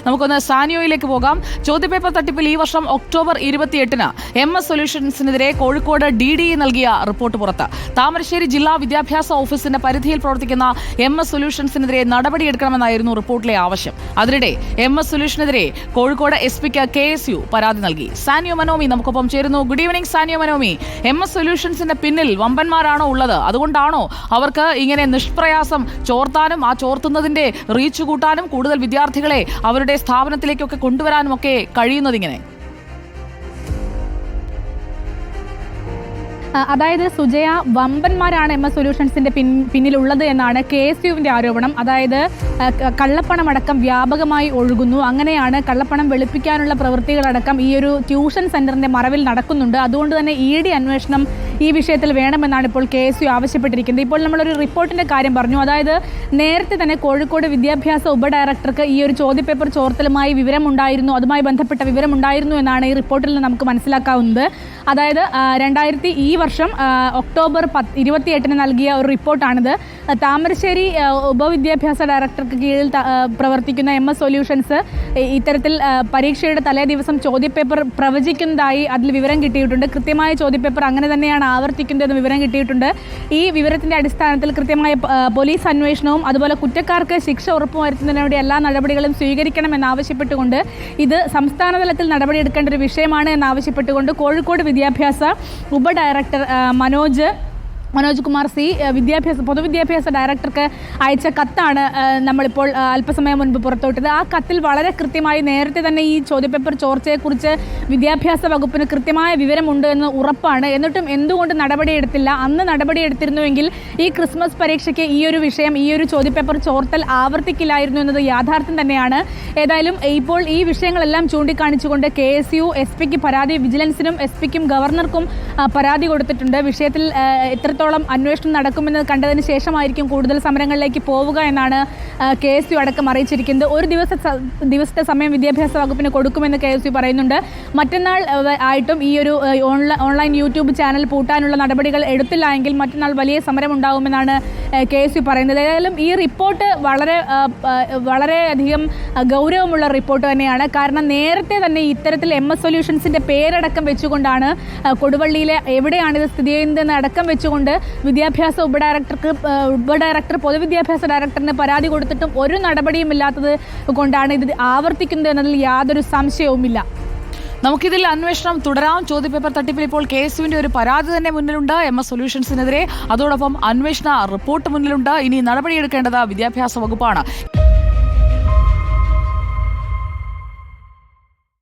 നമുക്കൊന്ന് സാനിയോയിലേക്ക് പോകാം. ചോദ്യപേപ്പർ തട്ടിപ്പിൽ ഈ വർഷം ഒക്ടോബർ 28-ന് MS സൊല്യൂഷൻസിനെതിരെ കോഴിക്കോട് DDE നൽകിയ റിപ്പോർട്ട് പുറത്ത്. താമരശ്ശേരി ജില്ലാ വിദ്യാഭ്യാസ ഓഫീസിന്റെ പരിധിയിൽ പ്രവർത്തിക്കുന്ന MS സൊല്യൂഷൻസിനെതിരെ നടപടിയെടുക്കണമെന്നായിരുന്നു റിപ്പോർട്ടിലെ ആവശ്യം. അതിനിടെ MS സൊല്യൂഷനെതിരെ കോഴിക്കോട് SP-ക്ക് KSU പരാതി നൽകി. സാനിയോ മനോമി നമുക്കൊപ്പം ചേരുന്നു. Good evening Sanio മനോമി. MS സൊല്യൂഷൻസിന്റെ പിന്നിൽ വമ്പന്മാരാണോ ഉള്ളത്? അതുകൊണ്ടാണോ അവർക്ക് ഇങ്ങനെ നിഷ്പ്രയാസം ചോർത്താനും ആ ചോർത്തുന്നതിന്റെ റീച്ച് കൂട്ടാനും കൂടുതൽ വിദ്യാർത്ഥികളെ അവരുടെ സ്ഥാപനത്തിലേക്കൊക്കെ കൊണ്ടുവരാനും ഒക്കെ കഴിയുന്നതിങ്ങനെ? അതായത് സുജയ, വമ്പന്മാരാണ് MS സൊല്യൂഷൻസിന്റെ പിന്നിലുള്ളത് എന്നാണ് KSUവിന്റെ ആരോപണം. അതായത് കള്ളപ്പണമടക്കം വ്യാപകമായി ഒഴുകുന്നു. അങ്ങനെയാണ് കള്ളപ്പണം വെളുപ്പിക്കാനുള്ള പ്രവൃത്തികളടക്കം ഈ ഒരു ട്യൂഷൻ സെന്ററിന്റെ മറവിൽ നടക്കുന്നുണ്ട്. അതുകൊണ്ട് തന്നെ ED അന്വേഷണം ഈ വിഷയത്തിൽ വേണമെന്നാണ് ഇപ്പോൾ KSU ആവശ്യപ്പെട്ടിരിക്കുന്നത്. ഇപ്പോൾ നമ്മളൊരു റിപ്പോർട്ടിന്റെ കാര്യം പറഞ്ഞു. അതായത് നേരത്തെ തന്നെ കോഴിക്കോട് വിദ്യാഭ്യാസ ഉപഡയറക്ടർക്ക് ഈ ഒരു ചോദ്യപേപ്പർ ചോർത്തലുമായി വിവരമുണ്ടായിരുന്നു, അതുമായി ബന്ധപ്പെട്ട വിവരമുണ്ടായിരുന്നു എന്നാണ് ഈ റിപ്പോർട്ടിൽ നിന്ന് നമുക്ക് മനസ്സിലാക്കാവുന്നത്. അതായത് ഈ വർഷം ഒക്ടോബർ 28-ന് നൽകിയ ഒരു റിപ്പോർട്ടാണിത്. താമരശ്ശേരി ഉപവിദ്യാഭ്യാസ ഡയറക്ടർക്ക് കീഴിൽ പ്രവർത്തിക്കുന്ന MS സൊല്യൂഷൻസ് ഇത്തരത്തിൽ പരീക്ഷയുടെ തലേ ദിവസം ചോദ്യപേപ്പർ പ്രവചിക്കുന്നതായി അതിൽ വിവരം കിട്ടിയിട്ടുണ്ട്. കൃത്യമായ ചോദ്യപേപ്പർ അങ്ങനെ തന്നെയാണ് ആവർത്തിക്കുന്നതെന്ന് വിവരം കിട്ടിയിട്ടുണ്ട്. ഈ വിവരത്തിന്റെ അടിസ്ഥാനത്തിൽ കൃത്യമായ പോലീസ് അന്വേഷണവും അതുപോലെ കുറ്റക്കാർക്ക് ശിക്ഷ ഉറപ്പുവരുത്തുന്നതിന് വേണ്ടി എല്ലാ നടപടികളും സ്വീകരിക്കണമെന്നാവശ്യപ്പെട്ടുകൊണ്ട് ഇത് സംസ്ഥാന തലത്തിൽ നടപടിയെടുക്കേണ്ട ഒരു വിഷയമാണ് എന്നാവശ്യപ്പെട്ടുകൊണ്ട് കോഴിക്കോട് വിദ്യാഭ്യാസ ഉപഡയറക്ടർ മനോജ് കുമാർ C പൊതുവിദ്യാഭ്യാസ ഡയറക്ടർക്ക് അയച്ച കത്താണ് നമ്മളിപ്പോൾ അല്പസമയം മുൻപ് പുറത്തുവിട്ടത്. ആ കത്തിൽ വളരെ കൃത്യമായി നേരത്തെ തന്നെ ഈ ചോദ്യപേപ്പർ ചോർച്ചയെക്കുറിച്ച് വിദ്യാഭ്യാസ വകുപ്പിന് കൃത്യമായ വിവരമുണ്ട് എന്ന് ഉറപ്പാണ്. എന്നിട്ടും എന്തുകൊണ്ട് നടപടിയെടുത്തില്ല? അന്ന് നടപടിയെടുത്തിരുന്നുവെങ്കിൽ ഈ ക്രിസ്മസ് പരീക്ഷയ്ക്ക് ഈ ഒരു വിഷയം, ഈ ഒരു ചോദ്യപേപ്പർ ചോർത്തൽ ആവർത്തിക്കില്ലായിരുന്നു എന്നത് യാഥാർത്ഥ്യം തന്നെയാണ്. ഏതായാലും ഇപ്പോൾ ഈ വിഷയങ്ങളെല്ലാം ചൂണ്ടിക്കാണിച്ചുകൊണ്ട് KSU SP-ക്ക് പരാതി, വിജിലൻസിനും SP-ക്കും ഗവർണർക്കും പരാതി കൊടുത്തിട്ടുണ്ട്. വിഷയത്തിൽ എത്രത്തോളം അന്വേഷണം നടക്കുമെന്ന് കണ്ടതിന് ശേഷമായിരിക്കും കൂടുതൽ സമരങ്ങളിലേക്ക് പോവുക എന്നാണ് KSU അടക്കം അറിയിച്ചിരിക്കുന്നത്. ഒരു ദിവസത്തെ സമയം വിദ്യാഭ്യാസ വകുപ്പിന് കൊടുക്കുമെന്ന് KSU പറയുന്നുണ്ട്. മറ്റന്നാൾ ആയിട്ടും ഈ ഒരു ഓൺലൈൻ യൂട്യൂബ് ചാനൽ പൂട്ടാനുള്ള നടപടികൾ എടുത്തില്ല എങ്കിൽ മറ്റന്നാൾ വലിയ സമരം ഉണ്ടാകുമെന്നാണ് KSU പറയുന്നത്. ഏതായാലും ഈ റിപ്പോർട്ട് വളരെയധികം ഗൗരവമുള്ള റിപ്പോർട്ട് തന്നെയാണ്. കാരണം നേരത്തെ തന്നെ ഇത്തരത്തിൽ MS സൊല്യൂഷൻസിന്റെ പേരടക്കം വെച്ചുകൊണ്ടാണ് കൊടുവള്ളിയിലെ എവിടെയാണിത് സ്ഥിതി ചെയ്യുന്നതെന്ന് അടക്കം വെച്ചുകൊണ്ട് വിദ്യാഭ്യാസ ഉപഡയറക്ടർ പൊതുവിദ്യാഭ്യാസ ഡയറക്ടറിന് പരാതി കൊടുത്തിട്ടും ഒരു നടപടിയും ഇല്ലാത്തത് കൊണ്ടാണ് ഇത് ആവർത്തിക്കുന്നത് എന്നതിൽ യാതൊരു സംശയവുമില്ല. നമുക്കിതിൽ അന്വേഷണം തുടരാം. ചോദ്യപേപ്പർ തട്ടിപ്പിൽ ഇപ്പോൾ KSUവിന്റെ ഒരു പരാതി തന്നെ മുന്നിലുണ്ട് MS സൊല്യൂഷൻസിനെതിരെ. അതോടൊപ്പം അന്വേഷണ റിപ്പോർട്ട് മുന്നിലുണ്ട്. ഇനി നടപടിയെടുക്കേണ്ടത് വിദ്യാഭ്യാസ വകുപ്പാണ്.